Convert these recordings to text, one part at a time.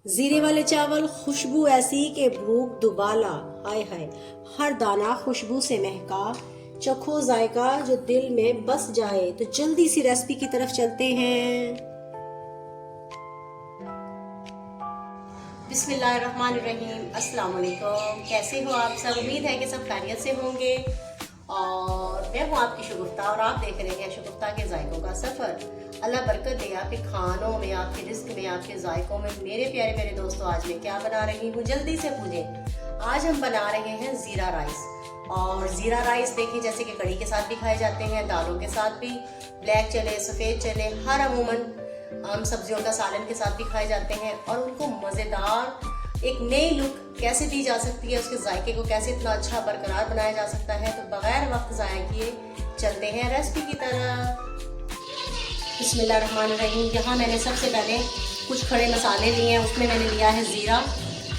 जीरे वाले चावल, खुशबू ऐसी कि भूख दुबाला, हाय हाय, हर दाना खुशबू से महका, चखो जायका जो दिल में बस जाए। तो जल्दी सी रेसिपी की तरफ चलते हैं। बिस्मिल्लाहिर्रहमानिर्रहीम, अस्सलाम वालेकुम। कैसे हो आप सब? उम्मीद है कि सब खैरियत से होंगे। और मैं हूँ आपकी शगुफ्ता और आप देख रहे हैं शगुफ्ता के जायकों का सफ़र। अल्लाह बरकत दे आपके खानों में, आपके रिस्क में, आपके जायकों में। मेरे प्यारे प्यारे दोस्तों, आज मैं क्या बना रही हूँ, जल्दी से पूछें। आज हम बना रहे हैं ज़ीरा राइस। और ज़ीरा राइस देखिए, जैसे कि कड़ी के साथ भी खाए जाते हैं, दालों के साथ भी, ब्लैक चने, सफ़ेद चने, हर अमूमन आम सब्जियों का सालन के साथ भी खाए जाते हैं। और उनको मज़ेदार एक नई लुक कैसे दी जा सकती है, उसके जायके को कैसे इतना अच्छा बरकरार बनाया जा सकता है। तो बगैर वक्त ज़ाया किए चलते हैं रेसिपी की तरफ। बिस्मिल्लाहिर्रहमानिर्रहीम। यहाँ मैंने सबसे पहले कुछ खड़े मसाले लिए हैं। उसमें मैंने लिया है ज़ीरा,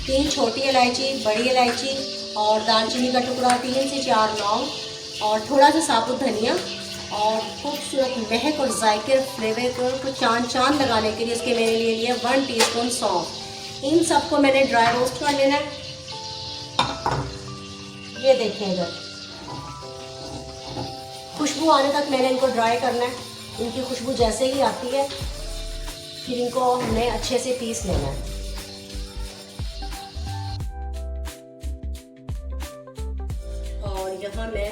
3 छोटी इलायची, बड़ी इलायची और दालचीनी का टुकड़ा, 3 से 4 लौंग और थोड़ा सा साबुत धनिया। और खूबसूरत महक और जायके फ्लेवर को चांद लगाने के लिए इसके मैंने ले लिया 1 टीस्पून सौंफ। इन सबको मैंने ड्राई रोस्ट कर लेना है। ये देखें, इधर खुशबू आने तक मैंने इनको ड्राई करना है। इनकी खुशबू जैसे ही आती है फिर इनको हमने अच्छे से पीस लेना है। और यहाँ मैं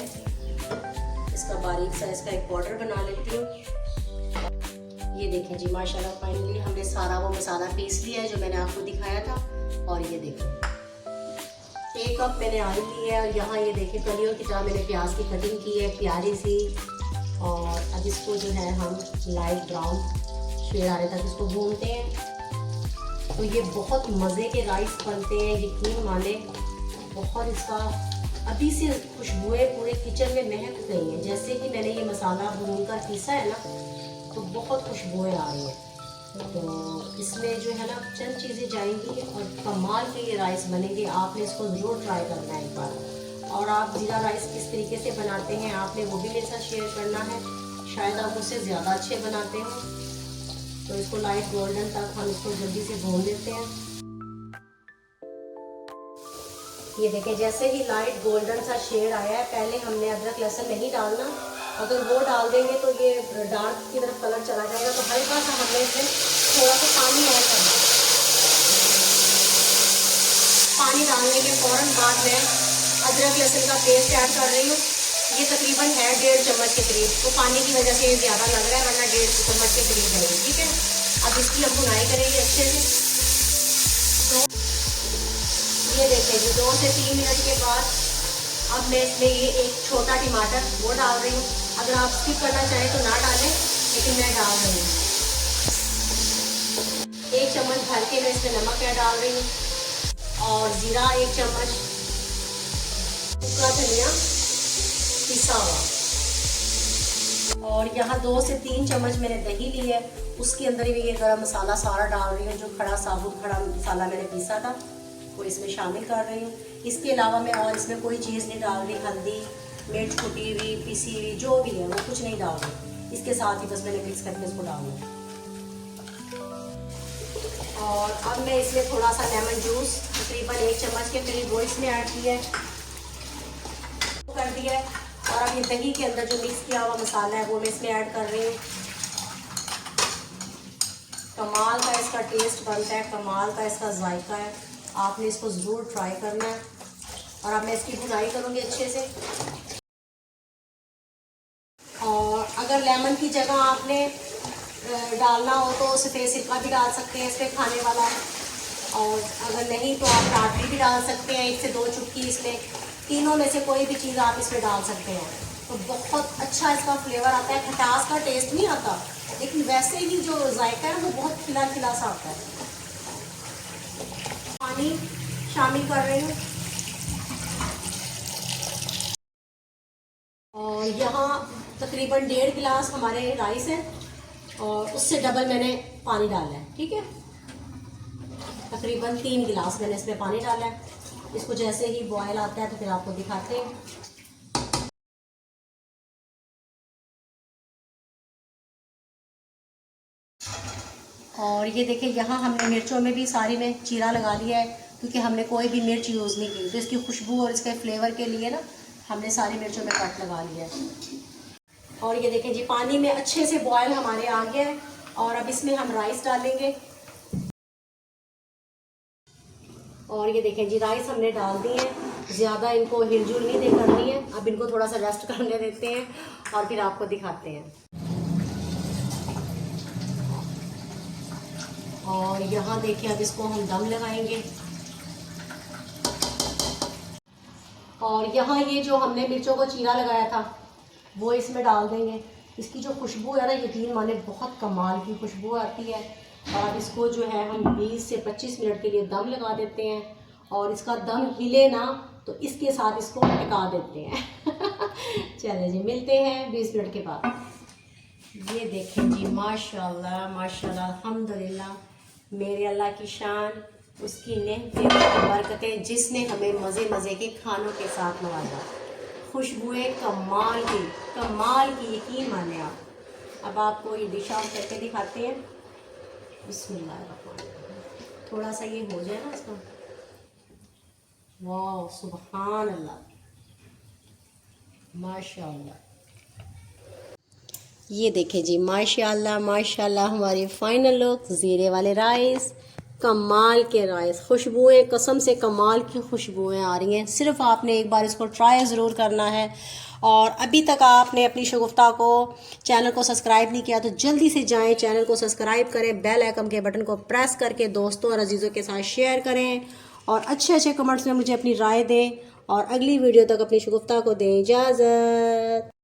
इसका बारीक साइज का एक पाउडर बना लेती हूँ। ये देखें जी, माशाल्लाह फाइनली हमने सारा वो मसाला पीस लिया है जो मैंने आपको दिखाया था। और ये देखें, 1 कप मैंने ऑयल लिया है। और यहाँ ये देखें, कलियों की तरह मैंने प्याज की कटिंग की है प्यारी सी। और अब इसको जो है हम लाइट ब्राउन शेड आने तक इसको भूनते हैं। तो ये बहुत मज़े के राइस बनते हैं, यकीन माने। बहुत इसका अभी से खुशबुएं पूरे किचन में महक गई हैं। जैसे कि मैंने ये मसाला भून कर पीसा है ना, तो बहुत खुशबुएं आ रही हैं। तो इसमें जो है ना चंद चीज़ें जाएंगी और कमाल के ये राइस बनेंगे। आपने इसको ज़रूर ट्राई करना है एक बार। और आप ज़ीरा राइस किस तरीके से बनाते हैं आपने वो भी मेरे साथ शेयर करना है। शायद आप मुझसे ज़्यादा अच्छे बनाते हो। तो इसको लाइट गोल्डन तक हम इसको जल्दी से भून देते हैं। ये देखें, जैसे ही लाइट गोल्डन सा शेड आया है, पहले हमने अदरक लहसुन नहीं डालना। अगर वो डाल देंगे तो ये डार्क की तरफ कलर चला जाएगा। तो हल्का सा हमने इसमें थोड़ा सा पानी ऐड करना है। पानी डालने के फ़ौरन बाद में अदरक लहसुन का पेस्ट ऐड कर रही हूँ। ये तकरीबन है 1.5 चम्मच के करीब। तो पानी की वजह से ये ज़्यादा लग रहा है, वरना 1.5 चम्मच के करीब है, ठीक है। अब इसकी हम भुनाई करेंगे अच्छे से। तो ये देखें जी, 2 से 3 मिनट के बाद अब मैं इसमें ये एक छोटा टमाटर वो डाल रही हूँ। अगर आप स्किप करना चाहें तो ना डालें, लेकिन मैं डाल रही हूँ। 1 चम्मच भर के मैं इसमें नमक ऐड डाल रही हूँ। और ज़ीरा 1 चम्मच, सूखा धनिया पिसा हुआ। और यहाँ 2 से 3 चम्मच मैंने दही ली है। उसके अंदर भी ये गरम मसाला सारा डाल रही हूँ। जो साबुत खड़ा मसाला मैंने पीसा था वो इसमें शामिल कर रही हूँ। इसके अलावा मैं और इसमें कोई चीज़ नहीं डाल रही। हल्दी, मिर्च कुटी हुई, पिसी हुई, जो भी है वो कुछ नहीं डाल रही। इसके साथ ही बस मैंने मिक्स करके इसको डालना। और अब मैं इसमें थोड़ा सा लेमन जूस तकरीबन 1 चम्मच के करीब वो इसमें ऐड किया है, कर दिया है। और अब ये दही के अंदर जो मिक्स किया हुआ मसाला है वो मैं इसमें ऐड कर रही हूँ। कमाल का इसका टेस्ट बनता है, कमाल का इसका जायका है। आपने इसको ज़रूर ट्राई करना है। और अब मैं इसकी भुनाई करूँगी अच्छे से। और अगर लेमन की जगह आपने डालना हो तो सफ़ेद सिरका भी डाल सकते हैं इसमें, खाने वाला। और अगर नहीं तो आप टाटरी भी डाल सकते हैं, 1 से 2 चुटकी इसमें। तीनों में से कोई भी चीज़ आप इसमें डाल सकते हैं। तो बहुत अच्छा इसका फ्लेवर आता है। खटास का टेस्ट नहीं आता, लेकिन वैसे ही जो जायका है वो बहुत खिला खिला सा आता है। पानी शामिल कर रही हूँ। और यहाँ तकरीबन 1.5 गिलास हमारे राइस है और उससे डबल मैंने पानी डाला है, ठीक है। तकरीबन 3 गिलास मैंने इसमें पानी डाला है। इसको जैसे ही बॉयल आता है तो फिर आपको दिखाते हैं। और और ये देखिए यहाँ हमने मिर्चों में भी सारी में चीरा लगा लिया है, क्योंकि हमने कोई भी मिर्च यूज़ नहीं की, तो इसकी खुशबू और इसके फ्लेवर के लिए ना हमने सारी मिर्चों में कट लगा लिया है। और ये देखें जी पानी में अच्छे से बॉयल हमारे आ गया है, और अब इसमें हम राइस डालेंगे। और ये देखें जी राइस हमने डाल दिए हैं, ज़्यादा इनको हिलजुल नहीं करनी है। अब इनको थोड़ा सा रेस्ट करने देते हैं और फिर आपको दिखाते हैं। और यहाँ देखिए अब इसको हम दम लगाएंगे। और यहाँ ये जो हमने मिर्चों को चीरा लगाया था वो इसमें डाल देंगे। इसकी जो खुशबू है ना, यकीन माने बहुत कमाल की खुशबू आती है। और अब इसको जो है हम 20 से 25 मिनट के लिए दम लगा देते हैं, और इसका दम हिले ना तो इसके साथ इसको टिका देते हैं। चले जी मिलते हैं 20 मिनट के बाद। ये देखें जी माशाल्लाह माशाल्लाह अल्हम्दुलिल्लाह, मेरे अल्लाह की शान, उसकी नेमतें बरकतें, जिसने हमें मज़े मज़े के खानों के साथ नवाजा। खुशबुएं कमाल की, यकीन माने आप। अब आपको ये डिश आउट करके दिखाते हैं। बिस्मिल्लाह, थोड़ा सा ये हो जाए ना इसका, वाह सुभान अल्लाह माशाल्लाह। ये देखें जी माशाल्लाह माशाल्लाह, हमारे फाइनल लुक, ज़ीरे वाले राइस, कमाल के राइस, खुशबुएं कसम से कमाल की खुशबुएं आ रही हैं। सिर्फ आपने एक बार इसको ट्राई ज़रूर करना है। और अभी तक आपने अपनी शगुफ्ता को चैनल को सब्सक्राइब नहीं किया तो जल्दी से जाएं, चैनल को सब्सक्राइब करें, बेल आइकन के बटन को प्रेस करके दोस्तों और अजीज़ों के साथ शेयर करें, और अच्छे कमेंट्स में मुझे अपनी राय दें, और अगली वीडियो तक अपनी शगुफ्ता को दें इजाज़त।